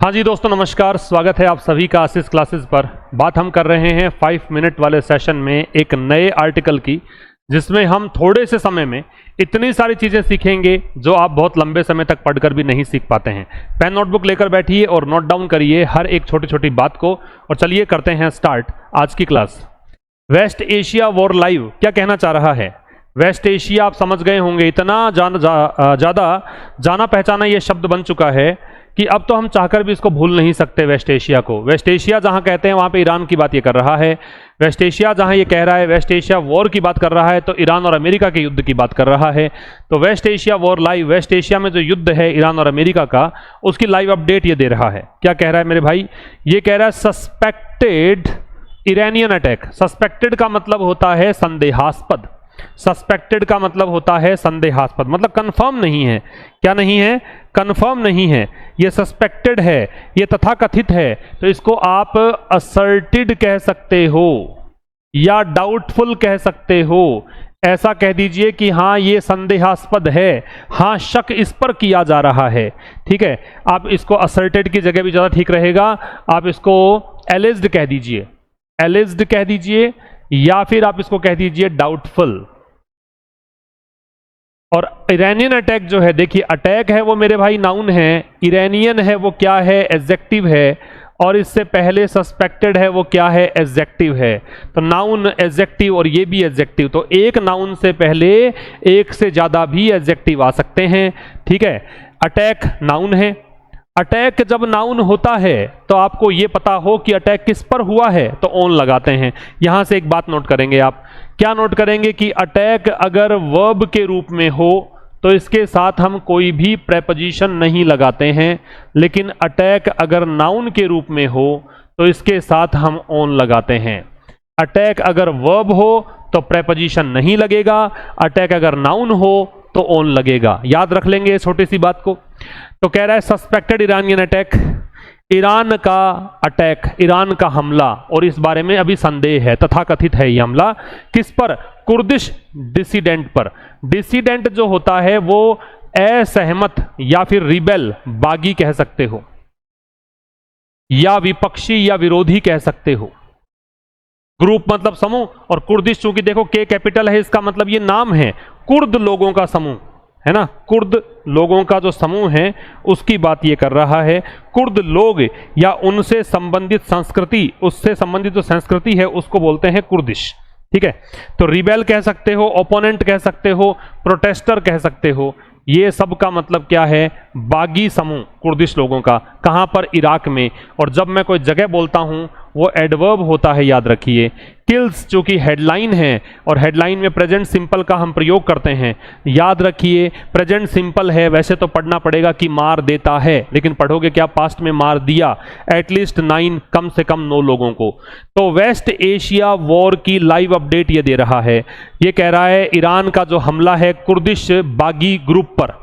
हाँ जी दोस्तों नमस्कार, स्वागत है आप सभी का आशीष क्लासेस पर। बात हम कर रहे हैं 5 मिनट वाले सेशन में एक नए आर्टिकल की, जिसमें हम थोड़े से समय में इतनी सारी चीज़ें सीखेंगे जो आप बहुत लंबे समय तक पढ़कर भी नहीं सीख पाते हैं। पेन नोटबुक लेकर बैठिए और नोट डाउन करिए हर एक छोटी छोटी बात को, और चलिए करते हैं स्टार्ट आज की class. West Asia war live क्या कहना चाह रहा है? वेस्ट एशिया आप समझ गए होंगे, इतना ज़्यादा जाना पहचाना ये शब्द बन चुका है कि अब तो हम चाहकर भी इसको भूल नहीं सकते। वेस्ट एशिया को, वेस्ट एशिया जहां कहते हैं वहां पे ईरान की बात ये कर रहा है। वेस्ट एशिया जहां ये कह रहा है वेस्ट एशिया वॉर की बात कर रहा है, तो ईरान और अमेरिका के युद्ध की बात कर रहा है। तो west Asia war live, west Asia में जो युद्ध है ईरान और अमेरिका का, उसकी लाइव अपडेट ये दे रहा है। क्या कह रहा है मेरे भाई? ये कह रहा है सस्पेक्टेड ईरानियन अटैक। सस्पेक्टेड का मतलब होता है संदेहास्पद। सस्पेक्टेड का मतलब होता है संदेहास्पद, मतलब कंफर्म नहीं है। क्या नहीं है? कंफर्म नहीं है। ये सस्पेक्टेड है, ये तथाकथित है, तो इसको आप असर्टेड कह सकते हो या डाउटफुल कह सकते हो। ऐसा कह दीजिए कि हाँ ये संदेहास्पद है, हाँ शक इस पर किया जा रहा है। ठीक है, आप इसको असर्टेड की जगह भी ज़्यादा ठीक रहेगा, आप इसको एलिज्ड कह दीजिए, एलिज्ड कह दीजिए, या फिर आप इसको कह दीजिए डाउटफुल। और ईरानियन अटैक जो है, देखिए अटैक है वो मेरे भाई नाउन है, ईरानियन है वो क्या है? एडजेक्टिव है, और इससे पहले सस्पेक्टेड है वो क्या है? एडजेक्टिव है। तो नाउन एडजेक्टिव और ये भी एडजेक्टिव, तो एक नाउन से पहले एक से ज्यादा भी एडजेक्टिव आ सकते हैं। ठीक है, अटैक नाउन है। अटैक जब नाउन होता है तो आपको ये पता हो कि अटैक किस पर हुआ है, तो ऑन लगाते हैं। यहां से एक बात नोट करेंगे आप, क्या नोट करेंगे कि अटैक अगर वर्ब के रूप में हो तो इसके साथ हम कोई भी प्रेपोजिशन नहीं लगाते हैं, लेकिन अटैक अगर नाउन के रूप में हो तो इसके साथ हम ऑन लगाते हैं। अटैक अगर वर्ब हो तो प्रेपोजिशन नहीं लगेगा, अटैक अगर नाउन हो तो ऑन लगेगा। याद रख लेंगे इस छोटी सी बात को। तो कह रहा है सस्पेक्टेड ईरानियन अटैक, ईरान का अटैक, ईरान का हमला, और इस बारे में अभी संदेह है, तथाकथित है ये हमला। किस पर? कुर्दिश डिसीडेंट पर। डिसीडेंट जो होता है वो असहमत या फिर रिबेल, बागी कह सकते हो, या विपक्षी या विरोधी कह सकते हो। ग्रुप मतलब समूह, और कुर्दिश चूंकि देखो के कैपिटल है, इसका मतलब ये नाम है, कुर्द लोगों का समूह है ना, कुर्द लोगों का जो समूह है उसकी बात ये कर रहा है। कुर्द लोग या उनसे संबंधित संस्कृति, उससे संबंधित जो संस्कृति है उसको बोलते हैं कुर्दिश। ठीक है, तो रिबेल कह सकते हो, ओपोनेंट कह सकते हो, प्रोटेस्टर कह सकते हो। ये सब का मतलब क्या है? बागी समूह कुर्दिश लोगों का। कहां पर? इराक में। और जब मैं कोई जगह बोलता हूं वो एडवर्ब होता है, याद रखिए। किल्स चूंकि हेडलाइन है, और हेडलाइन में प्रेजेंट सिंपल का हम प्रयोग करते हैं, याद रखिए प्रेजेंट सिंपल है। वैसे तो पढ़ना पड़ेगा कि मार देता है, लेकिन पढ़ोगे क्या? पास्ट में मार दिया, एटलीस्ट 9, कम से कम 9 लोगों को। तो वेस्ट एशिया वॉर की लाइव अपडेट ये दे रहा है। ये कह रहा है ईरान का जो हमला है कुर्दिश बागी ग्रुप पर,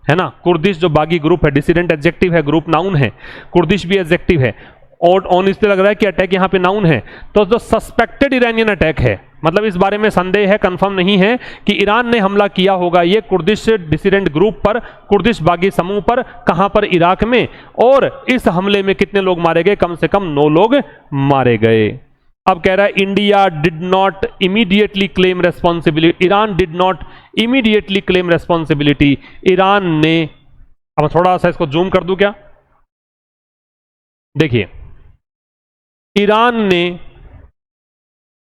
है ना। कुर्दिश जो बागी ग्रुप है, डिसीडेंट एडजेक्टिव है, ग्रुप नाउन है, कुर्दिश भी एडजेक्टिव है, और ऑन इसलिए लग रहा है कि अटैक यहां पे नाउन है। तो जो सस्पेक्टेड ईरानियन अटैक है, मतलब इस बारे में संदेह है, कंफर्म नहीं है कि ईरान ने हमला किया होगा ये कुर्दिश डिसीडेंट ग्रुप पर, कुर्दिश बागी समूह पर। कहां पर? इराक में। और इस हमले में कितने लोग मारे गए? कम से कम 9 लोग मारे गए। अब कह रहा है India did not immediately claim responsibility, Iran did not immediately claim responsibility. Iran ने, अब थोड़ा सा इसको जूम कर दूं क्या? देखिए ईरान ने,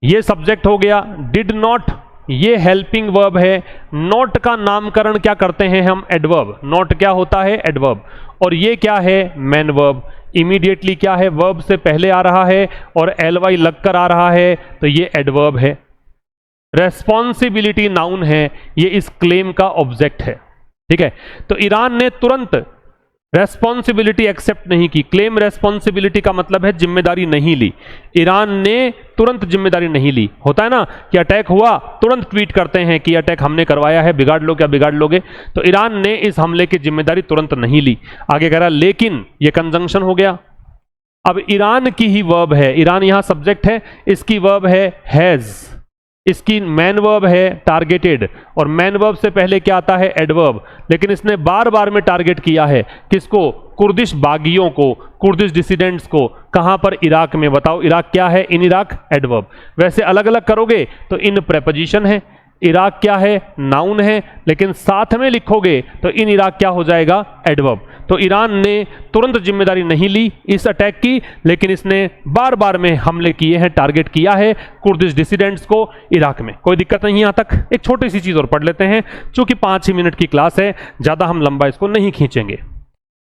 ये सब्जेक्ट हो गया, डिड नॉट ये हेल्पिंग वर्ब है, नॉट का नामकरण क्या करते हैं हम? एडवर्ब। नॉट क्या होता है? एडवर्ब। और ये क्या है? Main verb. इमीडिएटली क्या है? वर्ब से पहले आ रहा है और एलवाई लगकर आ रहा है, तो ये एडवर्ब है। रेस्पॉन्सिबिलिटी नाउन है, ये इस क्लेम का ऑब्जेक्ट है। ठीक है, तो ईरान ने तुरंत रेस्पॉन्सिबिलिटी एक्सेप्ट नहीं की। क्लेम रेस्पॉन्सिबिलिटी का मतलब है जिम्मेदारी नहीं ली। ईरान ने तुरंत जिम्मेदारी नहीं ली। होता है ना कि अटैक हुआ तुरंत ट्वीट करते हैं कि अटैक हमने करवाया है, बिगाड़ लो क्या बिगाड़ लोगे। तो ईरान ने इस हमले की जिम्मेदारी तुरंत नहीं ली। आगे कह रहा लेकिन, ये कंजंक्शन हो गया। अब ईरान की ही वर्ब है, ईरान यहां सब्जेक्ट है, इसकी वर्ब है हैज, इसकी मैन वर्ब है टारगेटेड, और मैन वर्ब से पहले क्या आता है? एडवर्ब। लेकिन इसने बार बार में टारगेट किया है किसको? कुर्दिश बागियों को, कुर्दिश डिसिडेंट्स को, कहां पर? इराक में। बताओ इराक क्या है? In Iraq adverb. वैसे अलग अलग करोगे तो इन प्रेपोजिशन है, इराक क्या है? नाउन है, लेकिन साथ में लिखोगे तो इन इराक क्या हो जाएगा? एडवर्ब। तो ईरान ने तुरंत जिम्मेदारी नहीं ली इस अटैक की, लेकिन इसने बार बार में हमले किए हैं, टारगेट किया है कुर्दिश डिसिडेंट्स को इराक में। कोई दिक्कत नहीं यहां तक। एक छोटी सी चीज और पढ़ लेते हैं, चूंकि 5 ही मिनट की क्लास है, ज्यादा हम लंबा इसको नहीं खींचेंगे,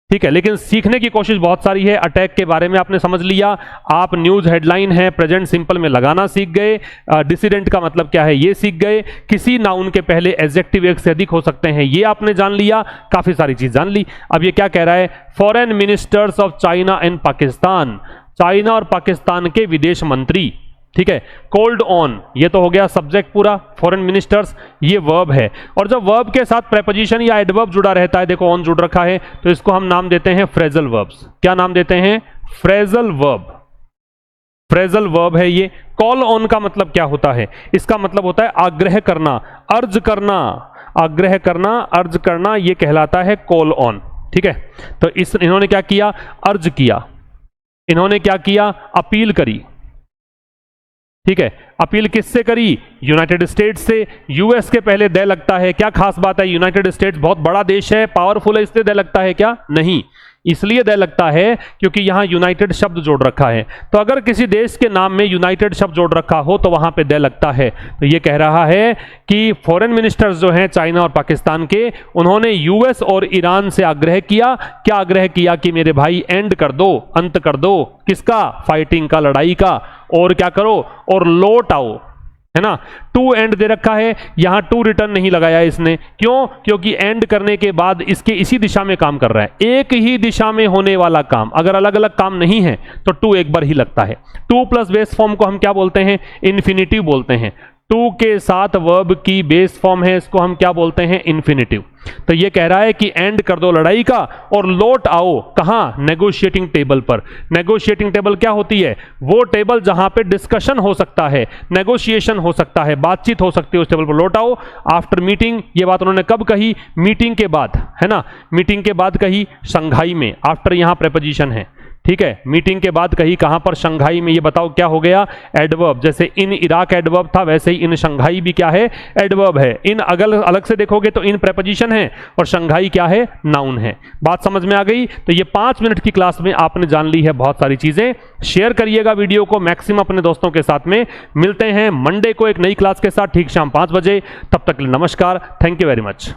ठीक है। लेकिन सीखने की कोशिश बहुत सारी है। अटैक के बारे में आपने समझ लिया, आप न्यूज हेडलाइन है प्रेजेंट सिंपल में लगाना सीख गए, डिसिडेंट का मतलब क्या है ये सीख गए, किसी नाउन के पहले एडजेक्टिव एक से अधिक हो सकते हैं ये आपने जान लिया, काफी सारी चीज जान ली। अब ये क्या कह रहा है? Foreign ministers of China and Pakistan, China और पाकिस्तान के विदेश मंत्री, ठीक है। कोल्ड ऑन, ये तो हो गया सब्जेक्ट पूरा, फॉरेन मिनिस्टर्स ये वर्ब है। और जब वर्ब के साथ प्रेपोजिशन या एडवर्ब जुड़ा रहता है, देखो ऑन जुड़ रखा है, तो इसको हम नाम देते हैं फ्रेजल वर्ब्स। क्या नाम देते हैं? Phrasal verb. फ्रेजल वर्ब है ये। कॉल ऑन का मतलब क्या होता है? इसका मतलब होता है आग्रह करना, अर्ज करना, आग्रह करना, अर्ज करना, ये कहलाता है कॉल ऑन, ठीक है। तो इन्होंने क्या किया? अर्ज किया। इन्होंने क्या किया? अपील करी, ठीक है। अपील किससे करी? यूनाइटेड स्टेट्स से। यूएस के पहले दे लगता है, क्या खास बात है? यूनाइटेड स्टेट्स बहुत बड़ा देश है, पावरफुल है, इसलिए दे लगता है क्या? नहीं, इसलिए दे लगता है क्योंकि यहां यूनाइटेड शब्द जोड़ रखा है। तो अगर किसी देश के नाम में यूनाइटेड शब्द जोड़ रखा हो तो वहां पे दे लगता है। तो ये कह रहा है कि फॉरेन मिनिस्टर्स जो हैं चाइना और पाकिस्तान के, उन्होंने यूएस और ईरान से आग्रह किया। क्या आग्रह किया? कि मेरे भाई एंड कर दो, अंत कर दो, किसका? फाइटिंग का, लड़ाई का, और क्या करो? और लौट आओ, है ना। टू एंड दे रखा है, यहां टू रिटर्न नहीं लगाया इसने। क्यों? क्योंकि एंड करने के बाद इसके इसी दिशा में काम कर रहा है, एक ही दिशा में होने वाला काम। अगर अलग अलग काम नहीं है तो टू एक बार ही लगता है। टू प्लस बेस फॉर्म को हम क्या बोलते हैं? इन्फिनिटिव बोलते हैं। टू के साथ वर्ब की बेस फॉर्म है, इसको हम क्या बोलते हैं? इन्फिनिटिव। तो ये कह रहा है कि एंड कर दो लड़ाई का और लौट आओ कहां? नेगोशिएटिंग टेबल पर। नेगोशिएटिंग टेबल क्या होती है? वो टेबल जहां पे डिस्कशन हो सकता है, नेगोशिएशन हो सकता है, बातचीत हो सकती है, उस टेबल पर लौट आओ। आफ्टर मीटिंग, ये बात उन्होंने कब कही? मीटिंग के बाद, है ना। मीटिंग के बाद कही शंघाई में, आफ्टर यहां प्रेपोजिशन है, ठीक है। मीटिंग के बाद कही कहां पर? शंघाई में। ये बताओ क्या हो गया? एडवर्ब। जैसे इन इराक एडवर्ब था, वैसे ही इन शंघाई भी क्या है? एडवर्ब है। इन अलग से देखोगे तो इन प्रेपोजिशन है और शंघाई क्या है? नाउन है। बात समझ में आ गई? तो ये 5 मिनट की क्लास में आपने जान ली है बहुत सारी चीजें। शेयर करिएगा वीडियो को मैक्सिमम अपने दोस्तों के साथ में। मिलते हैं मंडे को एक नई क्लास के साथ ठीक शाम 5 बजे। तब तक नमस्कार, थैंक यू वेरी मच।